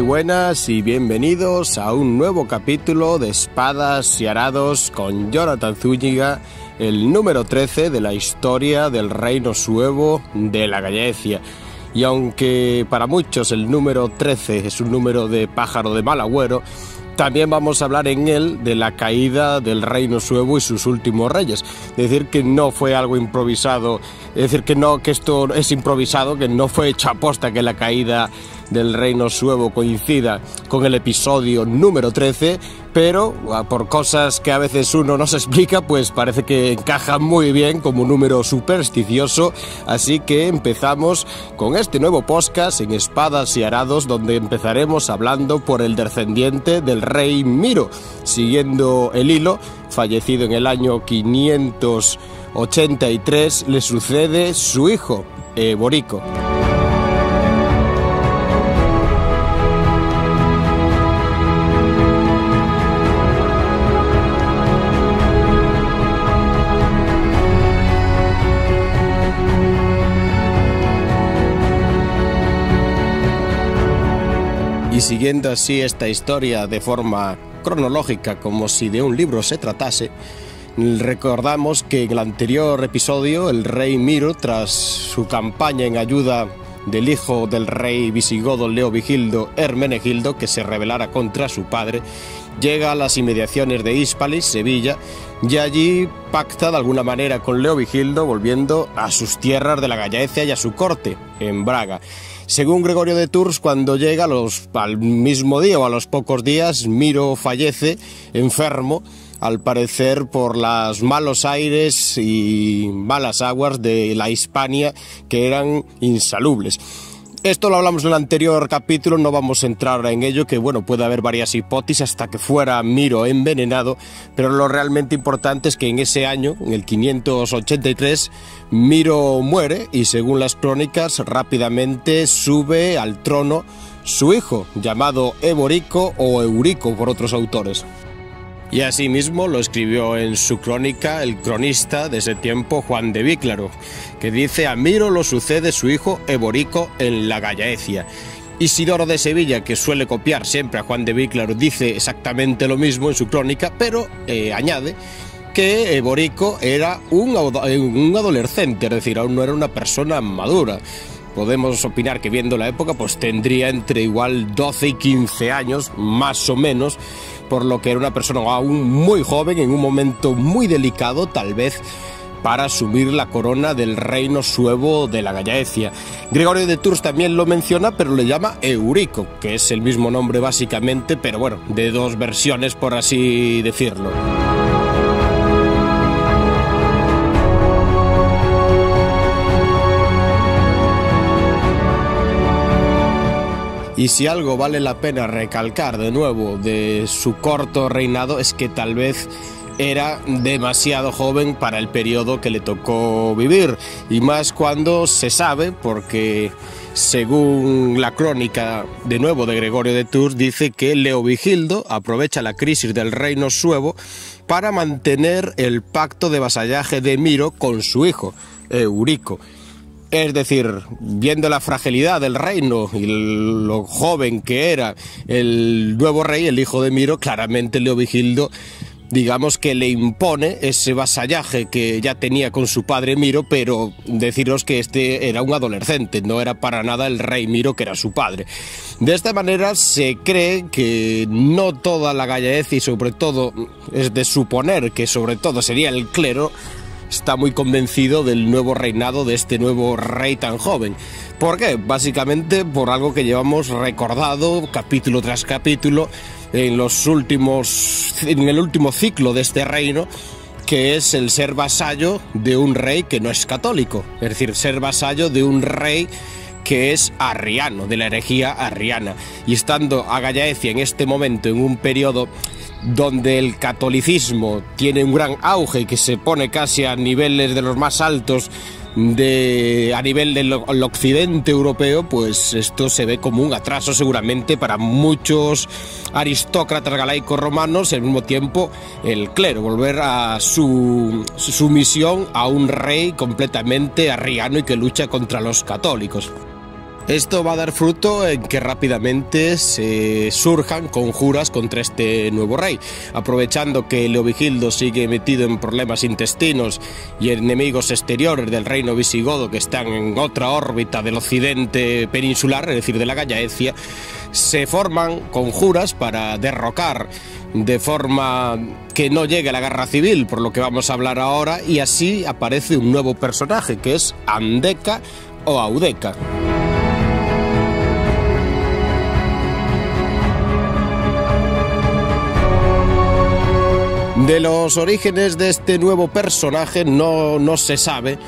Muy buenas y bienvenidos a un nuevo capítulo de Espadas y Arados con Jonathan Zúñiga, el número 13 de la historia del reino suevo de la Gallaecia. Y aunque para muchos el número 13 es un número de pájaro de mal agüero, también vamos a hablar en él de la caída del reino suevo y sus últimos reyes. Es decir, que no fue algo improvisado, es decir, que esto es improvisado, que no fue hecho aposta que la caída del reino suevo coincida con el episodio número 13, pero por cosas que a veces uno no se explica, pues parece que encaja muy bien como un número supersticioso. Así que empezamos con este nuevo podcast en Espadas y Arados, donde empezaremos hablando por el descendiente del rey Miro, siguiendo el hilo. Fallecido en el año 583, le sucede su hijo, Eborico. Y siguiendo así esta historia de forma cronológica, como si de un libro se tratase, recordamos que en el anterior episodio el rey Miro, tras su campaña en ayuda del hijo del rey visigodo Leovigildo, Hermenegildo, que se rebelara contra su padre, llega a las inmediaciones de Hispalis, Sevilla, y allí pacta de alguna manera con Leovigildo, volviendo a sus tierras de la Gallaecia y a su corte, en Braga. Según Gregorio de Tours, cuando llega al mismo día o a los pocos días, Miro fallece enfermo, al parecer por los malos aires y malas aguas de la Hispania, que eran insalubres. Esto lo hablamos en el anterior capítulo, no vamos a entrar en ello, que bueno, puede haber varias hipótesis hasta que fuera Miro envenenado, pero lo realmente importante es que en ese año, en el 583, Miro muere y según las crónicas rápidamente sube al trono su hijo, llamado Eborico o Eurico por otros autores. Y asimismo lo escribió en su crónica el cronista de ese tiempo, Juan de Víclaro, que dice: a Miro lo sucede su hijo Eborico en la Gallaecia. Isidoro de Sevilla, que suele copiar siempre a Juan de Víclaro, dice exactamente lo mismo en su crónica, pero añade que Eborico era un adolescente, es decir, aún no era una persona madura. Podemos opinar que viendo la época pues tendría entre igual 12 y 15 años, más o menos, por lo que era una persona aún muy joven, en un momento muy delicado, tal vez, para asumir la corona del reino suevo de la Gallaecia. Gregorio de Tours también lo menciona, pero le llama Eurico, que es el mismo nombre básicamente, pero bueno, de dos versiones, por así decirlo. Y si algo vale la pena recalcar de nuevo de su corto reinado es que tal vez era demasiado joven para el periodo que le tocó vivir, y más cuando se sabe, porque según la crónica de nuevo de Gregorio de Tours dice que Leovigildo aprovecha la crisis del reino suevo para mantener el pacto de vasallaje de Miro con su hijo, Eurico. Es decir, viendo la fragilidad del reino y lo joven que era el nuevo rey, el hijo de Miro, claramente Leovigildo, digamos que le impone ese vasallaje que ya tenía con su padre Miro, pero deciros que este era un adolescente, no era para nada el rey Miro, que era su padre. De esta manera se cree que no toda la Gallaecia, y sobre todo es de suponer que sobre todo sería el clero, está muy convencido del nuevo reinado de este nuevo rey tan joven. ¿Por qué? Básicamente por algo que llevamos recordado capítulo tras capítulo en el último ciclo de este reino, que es el ser vasallo de un rey que no es católico, es decir, ser vasallo de un rey que es arriano, de la herejía arriana. Y estando a Gallaecia en este momento en un periodo donde el catolicismo tiene un gran auge y que se pone casi a niveles de los más altos a nivel del occidente europeo, pues esto se ve como un atraso seguramente para muchos aristócratas galaicos romanos, y al mismo tiempo el clero, volver a su sumisión a un rey completamente arriano y que lucha contra los católicos. Esto va a dar fruto en que rápidamente se surjan conjuras contra este nuevo rey, aprovechando que Leovigildo sigue metido en problemas intestinos y enemigos exteriores del reino visigodo que están en otra órbita del occidente peninsular, es decir, de la Gallaecia. Se forman conjuras para derrocar de forma que no llegue a la guerra civil, por lo que vamos a hablar ahora, y así aparece un nuevo personaje que es Andeca o Audeca. De los orígenes de este nuevo personaje no se sabe,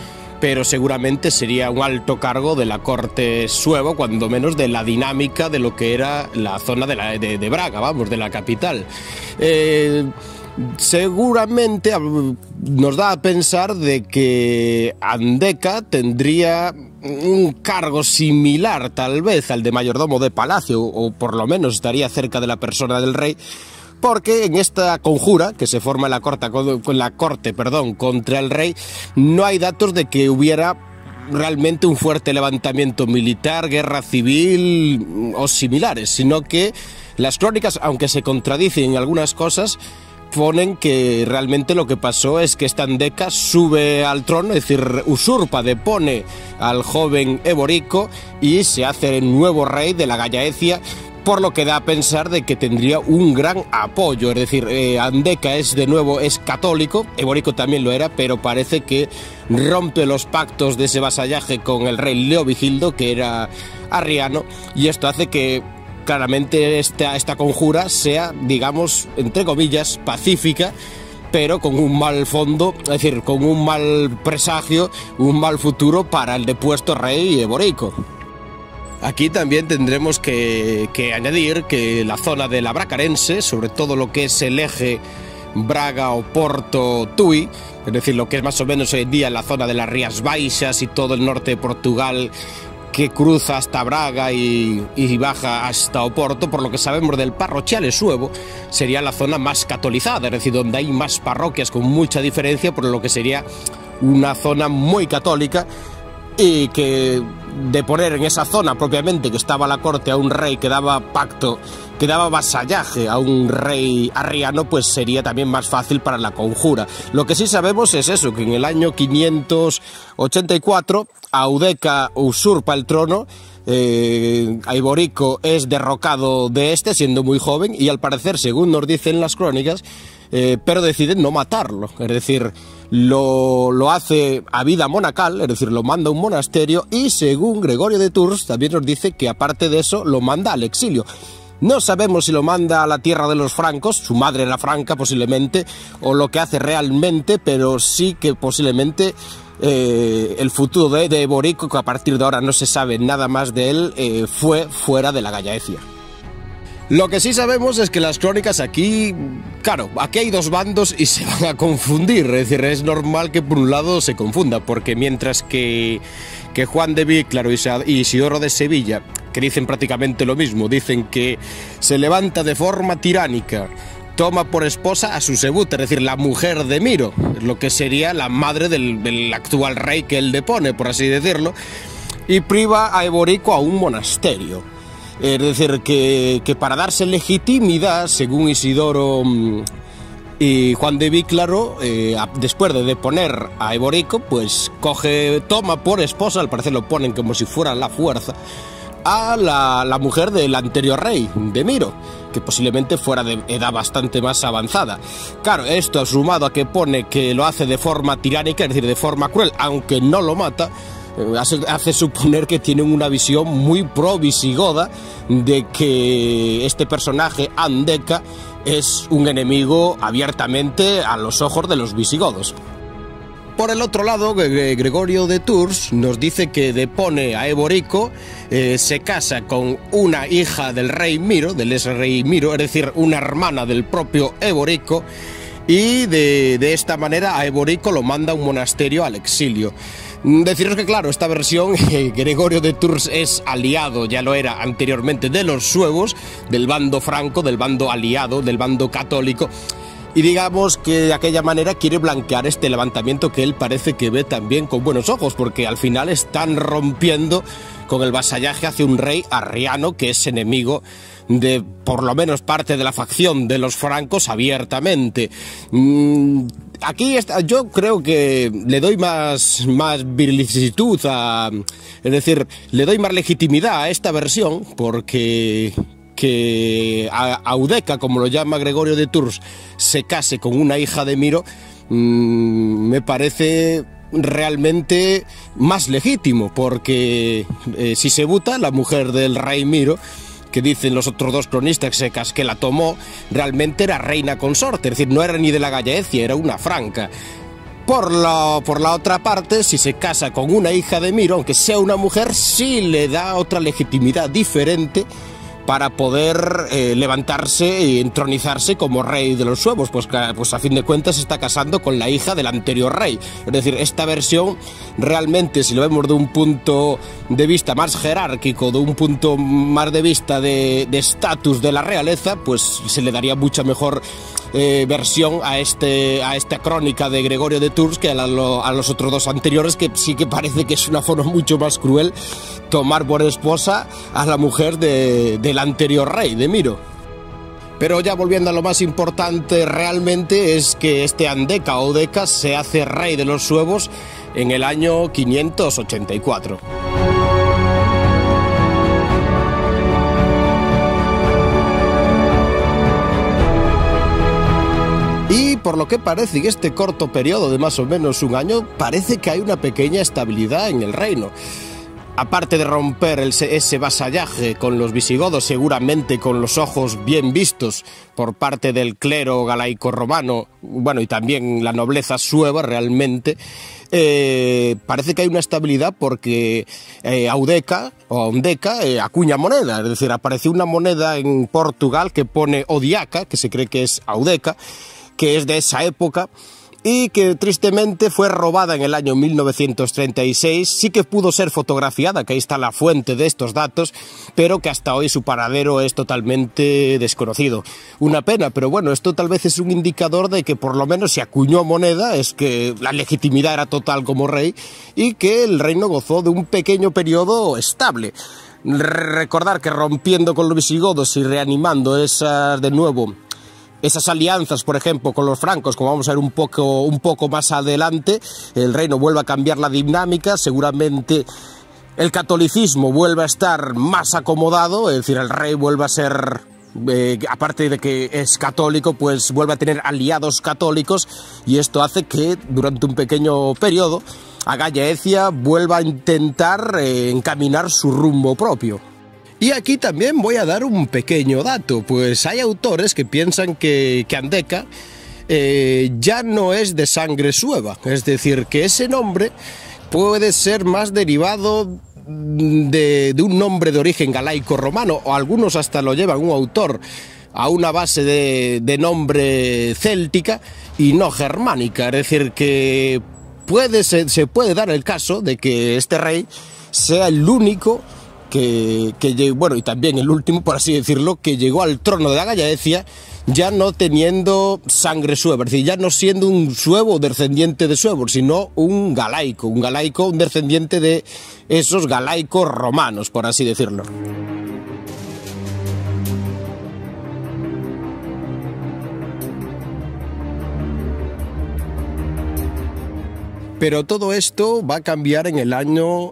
pero seguramente sería un alto cargo de la corte suevo, cuando menos de la dinámica de lo que era la zona de Braga, vamos, de la capital. Seguramente nos da a pensar de que Andeca tendría un cargo similar tal vez al de mayordomo de palacio, o por lo menos estaría cerca de la persona del rey, porque en esta conjura que se forma en la corte contra el rey, no hay datos de que hubiera realmente un fuerte levantamiento militar, guerra civil o similares, sino que las crónicas, aunque se contradicen en algunas cosas, ponen que realmente lo que pasó es que esta Andeca sube al trono, es decir, usurpa, depone al joven Eborico y se hace el nuevo rey de la Gallaecia, por lo que da a pensar de que tendría un gran apoyo. Es decir, Andeca es católico, Eborico también lo era, pero parece que rompe los pactos de ese vasallaje con el rey Leovigildo, que era arriano, y esto hace que claramente esta conjura sea, digamos, entre comillas, pacífica, pero con un mal fondo, es decir, con un mal presagio, un mal futuro para el depuesto rey Eborico. Aquí también tendremos que añadir que la zona de la Bracarense, sobre todo lo que es el eje Braga-Oporto-Tui, es decir, lo que es más o menos hoy en día la zona de las Rías Baixas y todo el norte de Portugal, que cruza hasta Braga y baja hasta Oporto, por lo que sabemos del parroquiale suevo, sería la zona más catolizada, es decir, donde hay más parroquias con mucha diferencia, por lo que sería una zona muy católica, y que de poner en esa zona propiamente que estaba la corte a un rey que daba pacto, que daba vasallaje a un rey arriano, pues sería también más fácil para la conjura. Lo que sí sabemos es eso, que en el año 584 Audeca usurpa el trono, Eborico es derrocado de siendo muy joven, y al parecer, según nos dicen las crónicas, pero deciden no matarlo, es decir, lo hace a vida monacal, es decir, lo manda a un monasterio, y según Gregorio de Tours también nos dice que aparte de eso lo manda al exilio. No sabemos si lo manda a la tierra de los francos, su madre era franca posiblemente, o lo que hace realmente, pero sí que posiblemente el futuro de Eborico, que a partir de ahora no se sabe nada más de él, fue fuera de la Gallaecia. Lo que sí sabemos es que las crónicas aquí, claro, aquí hay dos bandos y se van a confundir, es decir, es normal que por un lado se confunda, porque mientras que Juan de Víclaro y Isidoro de Sevilla, que dicen prácticamente lo mismo, dicen que se levanta de forma tiránica, toma por esposa a su sebuta, es decir, la mujer de Miro, lo que sería la madre del actual rey que él depone, por así decirlo, y priva a Eborico a un monasterio. Es decir, que para darse legitimidad, según Isidoro y Juan de Víclaro, después de deponer a Eborico, pues toma por esposa, al parecer lo ponen como si fuera la fuerza, a la mujer del anterior rey, de Miro, que posiblemente fuera de edad bastante más avanzada. Claro, esto sumado a que pone que lo hace de forma tiránica, es decir, de forma cruel, aunque no lo mata, hace suponer que tienen una visión muy pro-visigoda de que este personaje, Andeca, es un enemigo abiertamente a los ojos de los visigodos. Por el otro lado, Gregorio de Tours nos dice que depone a Eborico, se casa con una hija del rey Miro, del ex rey Miro, es decir, una hermana del propio Eborico, y de esta manera a Eborico lo manda a un monasterio al exilio. Deciros que claro, esta versión, Gregorio de Tours es aliado, ya lo era anteriormente, de los suevos, del bando franco, del bando aliado, del bando católico, Y digamos que de aquella manera quiere blanquear este levantamiento que él parece que ve también con buenos ojos, porque al final están rompiendo con el vasallaje hacia un rey arriano que es enemigo de por lo menos parte de la facción de los francos abiertamente. Aquí yo creo que le doy más virilicitud es decir, le doy más legitimidad a esta versión, porque que Audeca, como lo llama Gregorio de Tours, se case con una hija de Miro, me parece realmente más legítimo, porque Sisebuta, la mujer del rey Miro, que dicen los otros dos cronistas que la tomó, realmente era reina consorte, es decir, no era ni de la Gallaecia, era una franca. Por la otra parte, si se casa con una hija de Miro, aunque sea una mujer, sí le da otra legitimidad diferente para poder levantarse y entronizarse como rey de los suevos, pues a fin de cuentas se está casando con la hija del anterior rey. Es decir, esta versión realmente, si lo vemos de un punto de vista más jerárquico, de un punto más de vista de estatus de la realeza, pues se le daría mucha mejor versión a esta crónica de Gregorio de Tours que a los otros dos anteriores, que sí que parece que es una forma mucho más cruel tomar por esposa a la mujer del anterior rey, de Miro. Pero ya volviendo a lo más importante realmente, es que este Andeca o Audeca se hace rey de los suevos en el año 584. Y por lo que parece, en este corto periodo de más o menos un año, parece que hay una pequeña estabilidad en el reino. Aparte de romper ese vasallaje con los visigodos, seguramente con los ojos bien vistos por parte del clero galaico-romano, bueno, y también la nobleza sueva realmente, parece que hay una estabilidad porque Audeca acuña moneda, es decir, apareció una moneda en Portugal que pone Odiaca, que se cree que es Audeca, que es de esa época, y que tristemente fue robada en el año 1936, sí que pudo ser fotografiada, que ahí está la fuente de estos datos, pero que hasta hoy su paradero es totalmente desconocido. Una pena, pero bueno, esto tal vez es un indicador de que por lo menos se acuñó moneda, es que la legitimidad era total como rey, y que el reino gozó de un pequeño periodo estable. Recordar que rompiendo con los visigodos y reanimando esas alianzas, por ejemplo, con los francos, como vamos a ver un poco más adelante, el reino vuelve a cambiar la dinámica, seguramente el catolicismo vuelve a estar más acomodado, es decir, el rey vuelve a ser, aparte de que es católico, pues vuelve a tener aliados católicos, y esto hace que durante un pequeño periodo a Gallaecia vuelva a intentar encaminar su rumbo propio. Y aquí también voy a dar un pequeño dato, pues hay autores que piensan que Andeca ya no es de sangre sueva, es decir, que ese nombre puede ser más derivado de un nombre de origen galaico-romano, o algunos hasta lo llevan un autor a una base de nombre céltica y no germánica, es decir, que se puede dar el caso de que este rey sea el único bueno, y también el último, por así decirlo, que llegó al trono de la Gallaecia ya no teniendo sangre sueva, es decir, ya no siendo un suevo descendiente de suevos, sino un galaico, un descendiente de esos galaicos romanos, por así decirlo. Pero todo esto va a cambiar en el año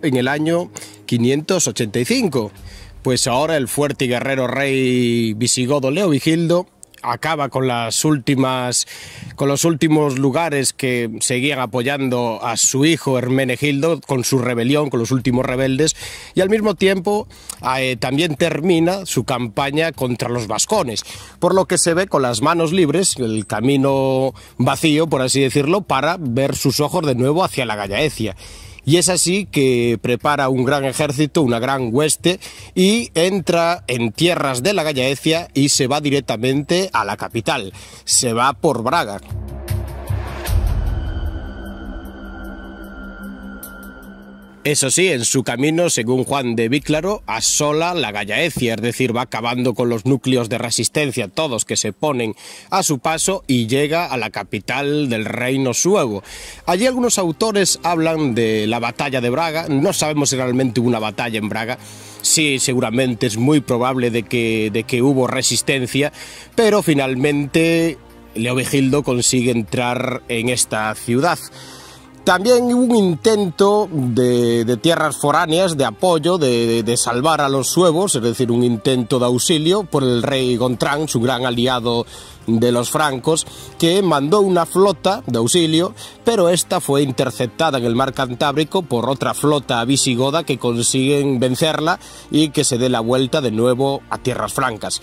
585, pues ahora el fuerte y guerrero rey visigodo Leovigildo acaba con los últimos lugares que seguían apoyando a su hijo Hermenegildo con su rebelión, con los últimos rebeldes, y al mismo tiempo también termina su campaña contra los vascones, por lo que se ve con las manos libres, el camino vacío, por así decirlo, para ver sus ojos de nuevo hacia la Gallaecia. Y es así que prepara un gran ejército, una gran hueste, y entra en tierras de la Gallaecia y se va directamente a la capital, se va por Braga. Eso sí, en su camino, según Juan de Víclaro, asola la Gallaecia, es decir, va acabando con los núcleos de resistencia, todos que se ponen a su paso, y llega a la capital del reino suevo. Allí algunos autores hablan de la batalla de Braga. No sabemos si realmente hubo una batalla en Braga. Sí, seguramente es muy probable de que hubo resistencia, pero finalmente Leovigildo consigue entrar en esta ciudad. También hubo un intento de tierras foráneas, de apoyo, de salvar a los suevos, es decir, un intento de auxilio por el rey Gontrán, su gran aliado de los francos, que mandó una flota de auxilio, pero esta fue interceptada en el mar Cantábrico por otra flota visigoda que consiguen vencerla y que se dé la vuelta de nuevo a tierras francas.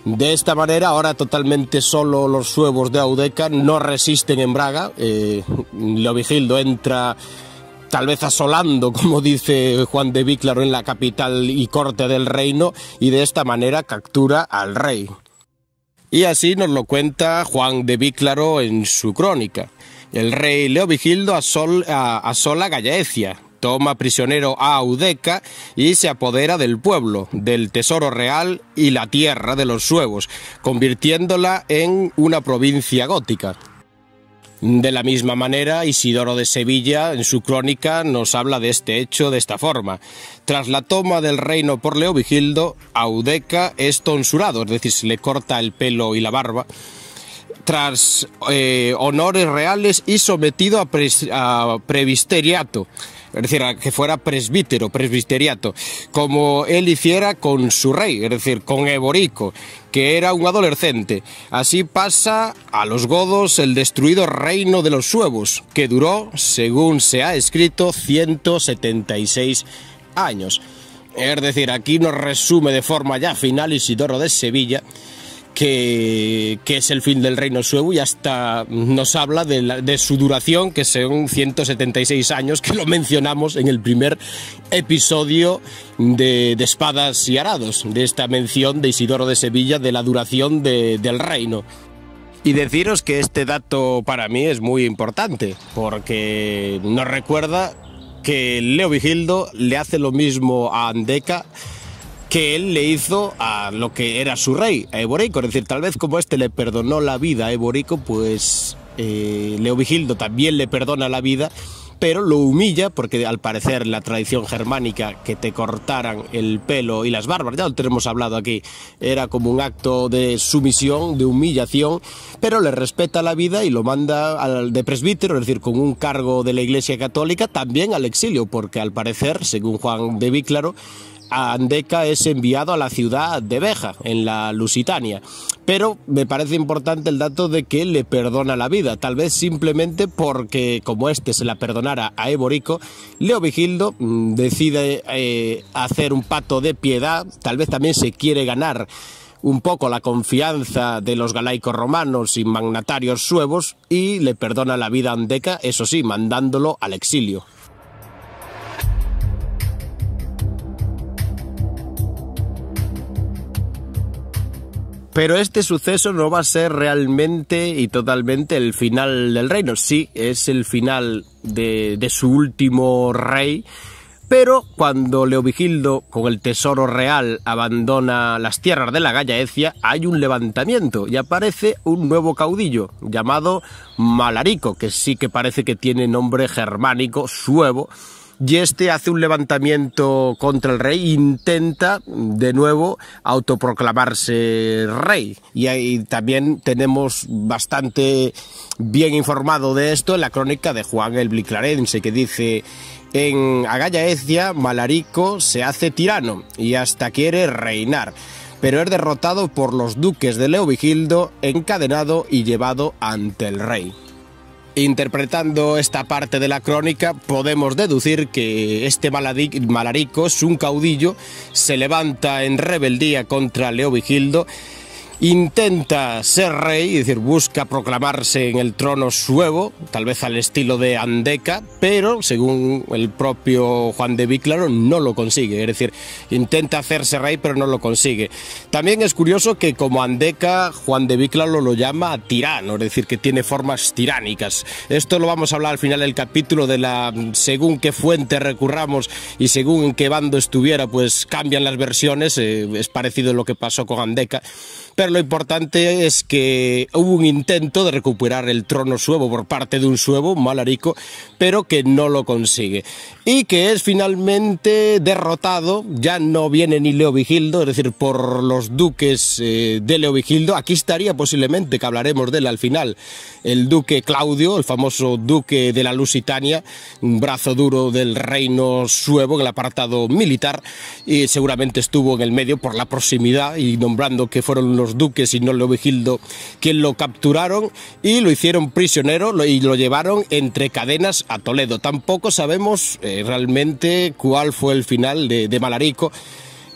De esta manera, ahora totalmente solo los suevos de Audeca no resisten en Braga. Leovigildo entra tal vez asolando, como dice Juan de Víclaro, en la capital y corte del reino, y de esta manera captura al rey. Y así nos lo cuenta Juan de Víclaro en su crónica. El rey Leovigildo asola Gallaecia, toma prisionero a Audeca y se apodera del pueblo, del tesoro real y la tierra de los suevos, convirtiéndola en una provincia gótica. De la misma manera, Isidoro de Sevilla, en su crónica, nos habla de este hecho de esta forma. Tras la toma del reino por Leovigildo, Audeca es tonsurado, es decir, se le corta el pelo y la barba, tras honores reales, y sometido a presbiteriato, es decir, a que fuera presbiteriato, como él hiciera con su rey, es decir, con Eborico, que era un adolescente. Así pasa a los godos el destruido reino de los suevos, que duró, según se ha escrito, 176 años. Es decir, aquí nos resume de forma ya final Isidoro de Sevilla que es el fin del reino suevo, y hasta nos habla de su duración, que son 176 años, que lo mencionamos en el primer episodio de Espadas y Arados, de esta mención de Isidoro de Sevilla de la duración del reino. Y deciros que este dato para mí es muy importante, porque nos recuerda que Leovigildo le hace lo mismo a Andeca que él le hizo a lo que era su rey, a Eborico. Es decir, tal vez como este le perdonó la vida a Eborico, pues Leovigildo también le perdona la vida, pero lo humilla, porque al parecer la tradición germánica, que te cortaran el pelo y las barbas, ya lo tenemos hablado aquí, era como un acto de sumisión, de humillación, pero le respeta la vida y lo manda de presbítero, es decir, con un cargo de la Iglesia Católica, también al exilio, porque al parecer, según Juan de Víclaro, Andeca es enviado a la ciudad de Beja, en la Lusitania. Pero me parece importante el dato de que le perdona la vida, tal vez simplemente porque, como este se la perdonara a Eborico, Leovigildo decide hacer un pacto de piedad. Tal vez también se quiere ganar un poco la confianza de los galaicos romanos y magnatarios suevos, y le perdona la vida a Andeca, eso sí, mandándolo al exilio. Pero este suceso no va a ser realmente y totalmente el final del reino. Sí, es el final de su último rey, pero cuando Leovigildo, con el tesoro real, abandona las tierras de la Gallaecia, hay un levantamiento y aparece un nuevo caudillo llamado Malarico, que sí que parece que tiene nombre germánico, suevo. Y este hace un levantamiento contra el rey e intenta de nuevo autoproclamarse rey. Y ahí también tenemos bastante bien informado de esto en la crónica de Juan el Viclarense, que dice: en Gallaecia Malarico se hace tirano y hasta quiere reinar, pero es derrotado por los duques de Leovigildo, encadenado y llevado ante el rey. Interpretando esta parte de la crónica, podemos deducir que este Malarico es un caudillo, se levanta en rebeldía contra Leovigildo intenta ser rey, es decir, busca proclamarse en el trono suevo, tal vez al estilo de Andeca, pero según el propio Juan de Víclaro no lo consigue, es decir, intenta hacerse rey pero no lo consigue. También es curioso que como Andeca, Juan de Víclaro lo llama tirano, es decir, que tiene formas tiránicas. Esto lo vamos a hablar al final del capítulo de según qué fuente recurramos y según en qué bando estuviera, pues cambian las versiones, es parecido a lo que pasó con Andeca. Pero lo importante es que hubo un intento de recuperar el trono suevo por parte de un suevo, Malarico, pero que no lo consigue. Y que es finalmente derrotado, ya no viene ni Leovigildo, es decir, por los duques de Leovigildo. Aquí estaría posiblemente, que hablaremos de él al final, el duque Claudio, el famoso duque de la Lusitania, un brazo duro del reino suevo en el apartado militar, y seguramente estuvo en el medio por la proximidad y nombrando que fueron los duques y no Leovigildo quien lo capturaron y lo hicieron prisionero y lo llevaron entre cadenas a Toledo. Tampoco sabemos realmente cuál fue el final de Malarico.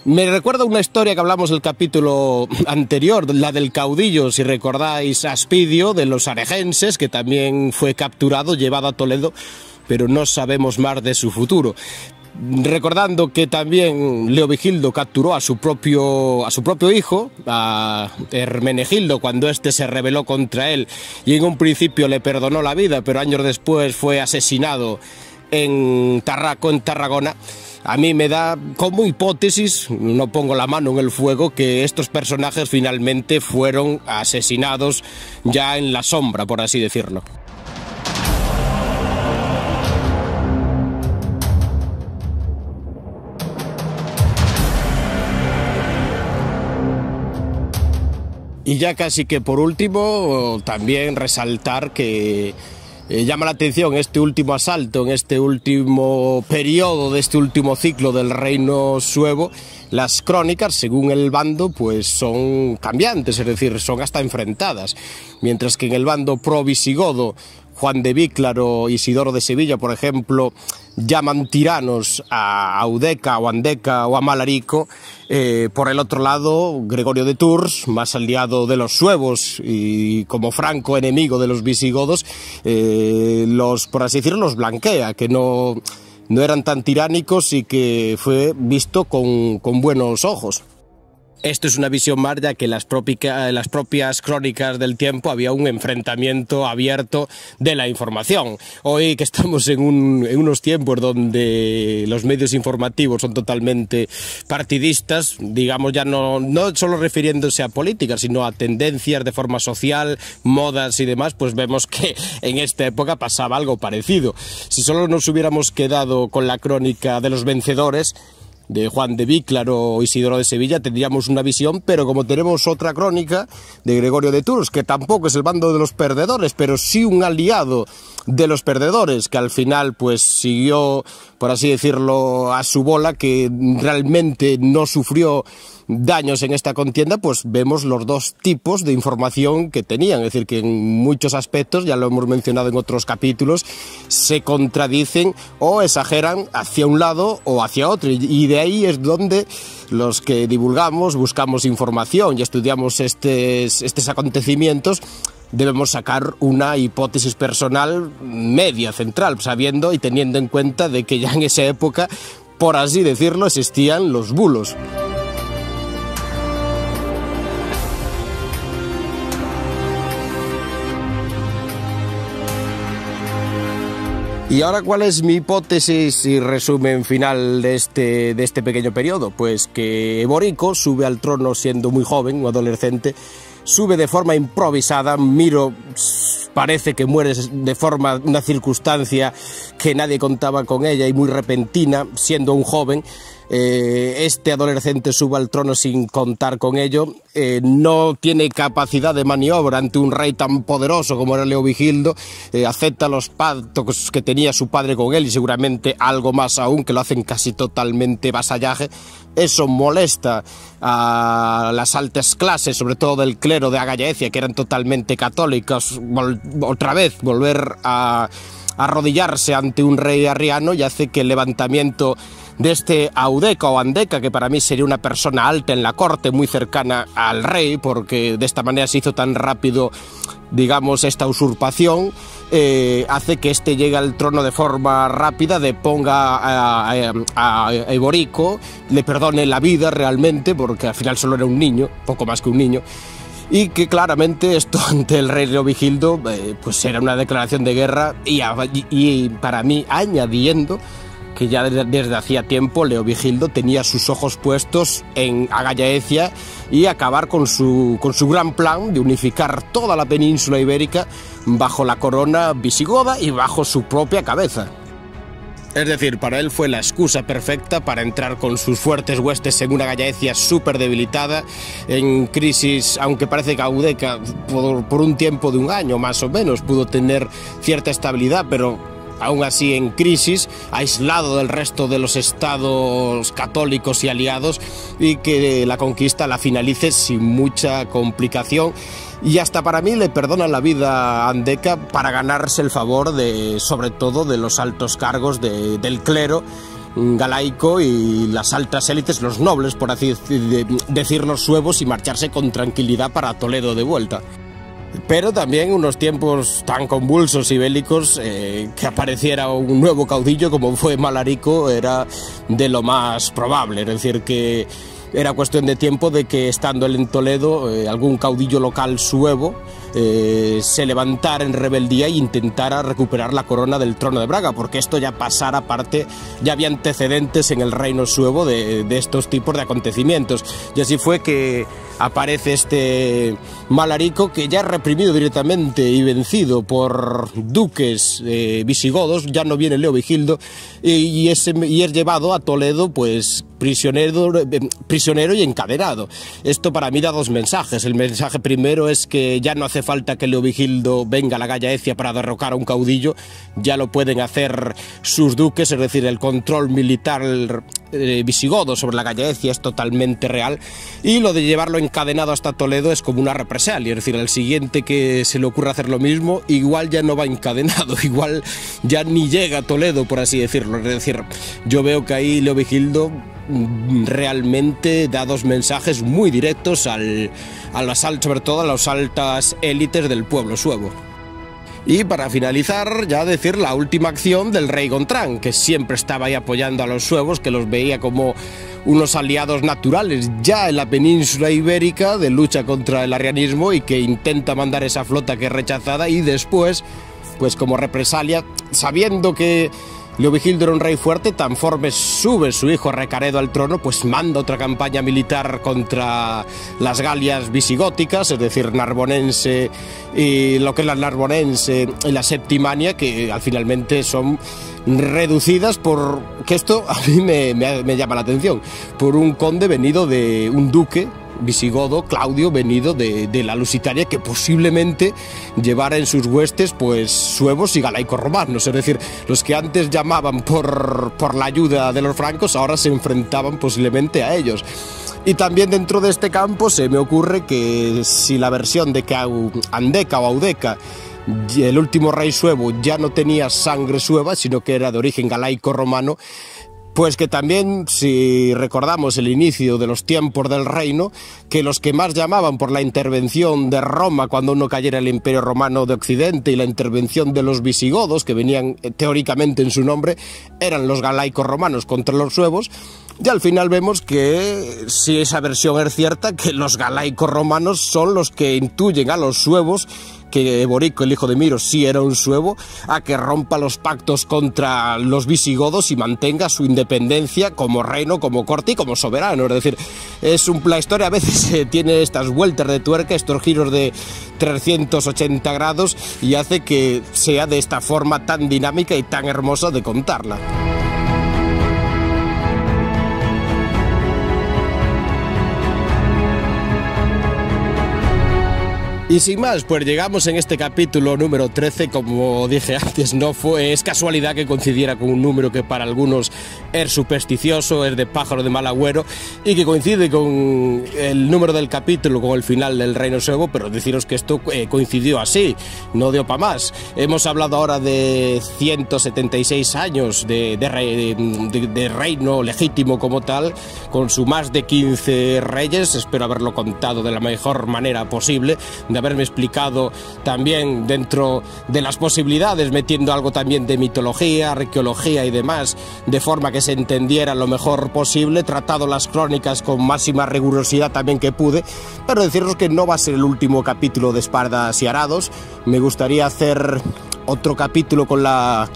Me recuerda una historia que hablamos del capítulo anterior, la del caudillo, si recordáis, Aspidio, de los aregenses, que también fue capturado, llevado a Toledo, pero no sabemos más de su futuro. Recordando que también Leovigildo capturó a su propio hijo, a Hermenegildo, cuando éste se rebeló contra él y en un principio le perdonó la vida, pero años después fue asesinado en Tarragona. A mí me da como hipótesis, no pongo la mano en el fuego, que estos personajes finalmente fueron asesinados ya en la sombra, por así decirlo. Y ya casi que por último, también resaltar que llama la atención este último asalto, en este último periodo de este último ciclo del reino suevo. Las crónicas, según el bando, pues son cambiantes, es decir, son hasta enfrentadas. Mientras que en el bando pro-visigodo, Juan de Víclaro, Isidoro de Sevilla, por ejemplo, llaman tiranos a Audeca o Andeca o a Malarico. Por el otro lado, Gregorio de Tours, más aliado de los suevos y como franco enemigo de los visigodos, por así decirlo, los blanquea, que no eran tan tiránicos y que fue visto con buenos ojos. Esto es una visión más, ya que en las propias crónicas del tiempo había un enfrentamiento abierto de la información. Hoy que estamos en unos tiempos donde los medios informativos son totalmente partidistas, digamos ya no solo refiriéndose a política, sino a tendencias de forma social, modas y demás, pues vemos que en esta época pasaba algo parecido. Si solo nos hubiéramos quedado con la crónica de los vencedores, de Juan de Víclaro o Isidoro de Sevilla, tendríamos una visión, pero como tenemos otra crónica de Gregorio de Tours, que tampoco es el bando de los perdedores, pero sí un aliado de los perdedores, que al final pues siguió, por así decirlo, a su bola, que realmente no sufrió daños en esta contienda, pues vemos los dos tipos de información que tenían, es decir, que en muchos aspectos, ya lo hemos mencionado en otros capítulos, se contradicen o exageran hacia un lado o hacia otro, y de ahí es donde los que divulgamos, buscamos información y estudiamos estos acontecimientos, debemos sacar una hipótesis personal media, central, sabiendo y teniendo en cuenta de que ya en esa época, por así decirlo, existían los bulos. Y ahora, ¿cuál es mi hipótesis y resumen final de este pequeño periodo? Pues que Eborico sube al trono siendo muy joven, un adolescente, sube de forma improvisada. Miro parece que muere de una circunstancia que nadie contaba con ella y muy repentina, siendo un joven. Este adolescente sube al trono sin contar con ello, no tiene capacidad de maniobra ante un rey tan poderoso como era Leovigildo, acepta los pactos que tenía su padre con él y seguramente algo más aún, que lo hacen casi totalmente vasallaje. Eso molesta a las altas clases, sobre todo del clero de Agallaecia, que eran totalmente católicos. Otra vez volver a arrodillarse ante un rey arriano y hace que el levantamiento de este Audeca o Andeca, que para mí sería una persona alta en la corte, muy cercana al rey, porque de esta manera se hizo tan rápido, digamos, esta usurpación, hace que este llegue al trono de forma rápida, deponga a Eborico, le perdone la vida realmente, porque al final solo era un niño, poco más que un niño, y que claramente esto ante el rey Leovigildo pues era una declaración de guerra, y para mí añadiendo que ya desde hacía tiempo Leovigildo tenía sus ojos puestos en Agallaecia y acabar con su gran plan de unificar toda la península ibérica bajo la corona visigoda y bajo su propia cabeza. Es decir, para él fue la excusa perfecta para entrar con sus fuertes huestes en una Agallaecia súper debilitada, en crisis, aunque parece que Audeca por un tiempo de un año más o menos pudo tener cierta estabilidad, pero aún así en crisis, aislado del resto de los estados católicos y aliados, y que la conquista la finalice sin mucha complicación. Y hasta para mí le perdonan la vida a Andeca para ganarse el favor sobre todo de los altos cargos del clero galaico y las altas élites, los nobles, por así decir, los suevos, y marcharse con tranquilidad para Toledo de vuelta. Pero también unos tiempos tan convulsos y bélicos, que apareciera un nuevo caudillo como fue Malarico era de lo más probable. Es decir, que era cuestión de tiempo de que, estando él en Toledo, algún caudillo local suevo se levantara en rebeldía e intentara recuperar la corona del trono de Braga, porque esto ya pasara aparte, ya había antecedentes en el reino suevo de estos tipos de acontecimientos. Y así fue que aparece este Malarico, que ya es reprimido directamente y vencido por duques visigodos. Ya no viene Leovigildo, y es llevado a Toledo pues prisionero y encadenado. Esto para mí da dos mensajes. El mensaje primero es que ya no hace falta que Leovigildo venga a la Gallaecia para derrocar a un caudillo, ya lo pueden hacer sus duques, es decir, el control militar visigodo sobre la Gallaecia es totalmente real, y lo de llevarlo encadenado hasta Toledo es como una represalia. Es decir, al siguiente que se le ocurra hacer lo mismo, igual ya no va encadenado, igual ya ni llega a Toledo, por así decirlo. Es decir, yo veo que ahí Leovigildo realmente da dos mensajes muy directos sobre todo a las altas élites del pueblo suevo. Y para finalizar, ya decir la última acción del rey Gontrán, que siempre estaba ahí apoyando a los suevos, que los veía como unos aliados naturales ya en la península ibérica de lucha contra el arrianismo, y que intenta mandar esa flota que es rechazada, y después, pues como represalia, sabiendo que Leovigildo era un rey fuerte, conforme sube su hijo Recaredo al trono, pues manda otra campaña militar contra las Galias visigóticas, es decir, Narbonense y lo que es la Narbonense y la Septimania, que finalmente son reducidas por, que esto a mí me llama la atención, por un conde venido de un duque visigodo, Claudio, venido de la Lusitaria, que posiblemente llevara en sus huestes pues suevos y galaicos romanos. Es decir, los que antes llamaban por la ayuda de los francos, ahora se enfrentaban posiblemente a ellos. Y también dentro de este campo se me ocurre que si la versión de que Andeca o Audeca, el último rey suevo, ya no tenía sangre sueva, sino que era de origen galaico romano, pues que también, si recordamos el inicio de los tiempos del reino, que los que más llamaban por la intervención de Roma cuando uno cayera el Imperio Romano de Occidente, y la intervención de los visigodos, que venían teóricamente en su nombre, eran los galaicos romanos contra los suevos. Y al final vemos que, si esa versión es cierta, que los galaicos romanos son los que intuyen a los suevos que Eborico, el hijo de Miro, sí era un suevo, a que rompa los pactos contra los visigodos y mantenga su independencia como reino, como corte y como soberano. Es decir, la historia a veces tiene estas vueltas de tuerca, estos giros de 380 grados, y hace que sea de esta forma tan dinámica y tan hermosa de contarla. Y sin más, pues llegamos en este capítulo número 13, como dije antes, es casualidad que coincidiera con un número que para algunos es supersticioso, es de pájaro de mal agüero, y que coincide con el número del capítulo, con el final del Reino Suevo, pero deciros que esto coincidió así, no dio para más. Hemos hablado ahora de 176 años de reino legítimo como tal, con su más de 15 reyes, espero haberlo contado de la mejor manera posible, de haberme explicado también dentro de las posibilidades, metiendo algo también de mitología, arqueología y demás, de forma que se entendiera lo mejor posible, tratado las crónicas con máxima rigurosidad también que pude, pero deciros que no va a ser el último capítulo de Espadas y Arados. Me gustaría hacer otro capítulo con la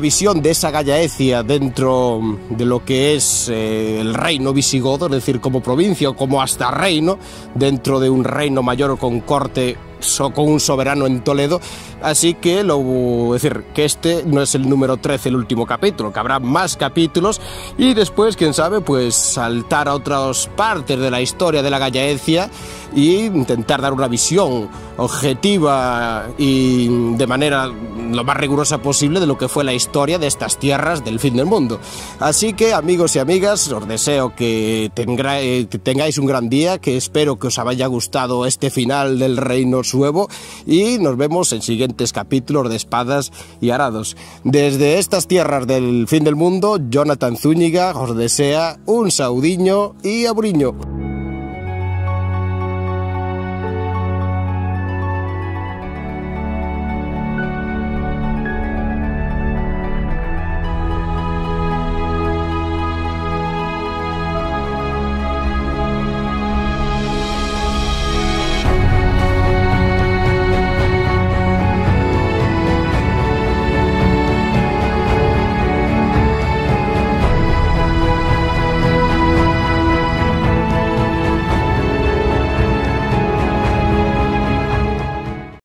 visión de esa Gallaecia dentro de lo que es el reino visigodo, es decir, como provincia o como hasta reino, dentro de un reino mayor con corte con un soberano en Toledo. Así que decir que este no es el número 13, el último capítulo, que habrá más capítulos y después, quién sabe, pues saltar a otras partes de la historia de la Gallaecia e intentar dar una visión objetiva y de manera lo más rigurosa posible de lo que fue la historia de estas tierras del fin del mundo. Así que, amigos y amigas, os deseo que tengáis un gran día, que espero que os haya gustado este final del Reino Suevo y nos vemos en siguientes capítulos de Espadas y Arados. Desde estas tierras del fin del mundo, Jonathan Zúñiga os desea un saudiño y aburiño.